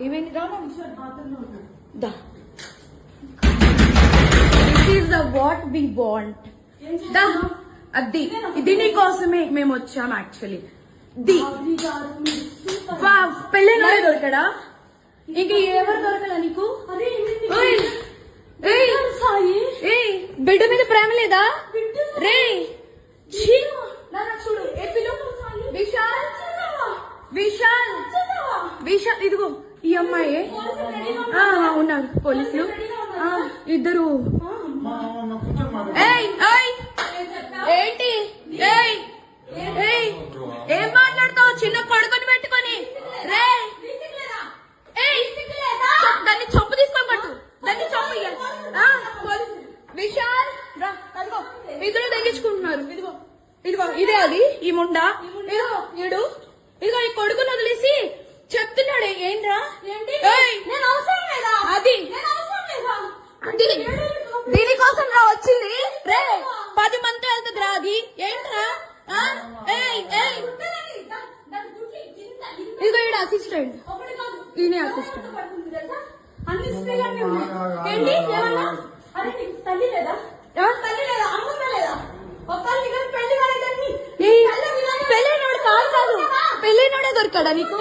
ఏమైంది దా this is the what we want దా అది ఇది నీకోసమే మేము వచ్చాం యాక్చువల్లీ పెళ్ళైన దొరకడా ఇంక ఎవరు దొరకలా నీకు బిడ్డ మీద ప్రేమ లేదా రే చూడు విశాల్ విశాల్ విశాల్ ఇదిగో ఈ అమ్మాయి ఉన్నారు పోలీసులు ఇద్దరు ఏంటి ఏం మాట్లాడతావు చిన్న కొడుకుని పెట్టుకొని రే దాన్ని చొప్పు తీసుకొని పట్టు దాన్ని చొప్పు విశాల్ అదిగో ఇద్దరు తగ్గించుకుంటున్నారు ఇదిగో ఇదిగో ఇదే అది ఈ ముండా ఇదిగో ఇడు ఇదిగో ఈ కొడుకుని వదిలేసి చెప్తున్నాడు ఏంట్రా అది దీనికోసం రా వచ్చింది రే 10 మంది వెళ్తుంది రా అది ఏంట్రా ఇదిగో ఈడ అసిస్టెంట్ ఈయన అసిస్టెంట్ పెళ్ళైనోడు కాదు పెళ్ళైనోడే దొరికాడా నీకు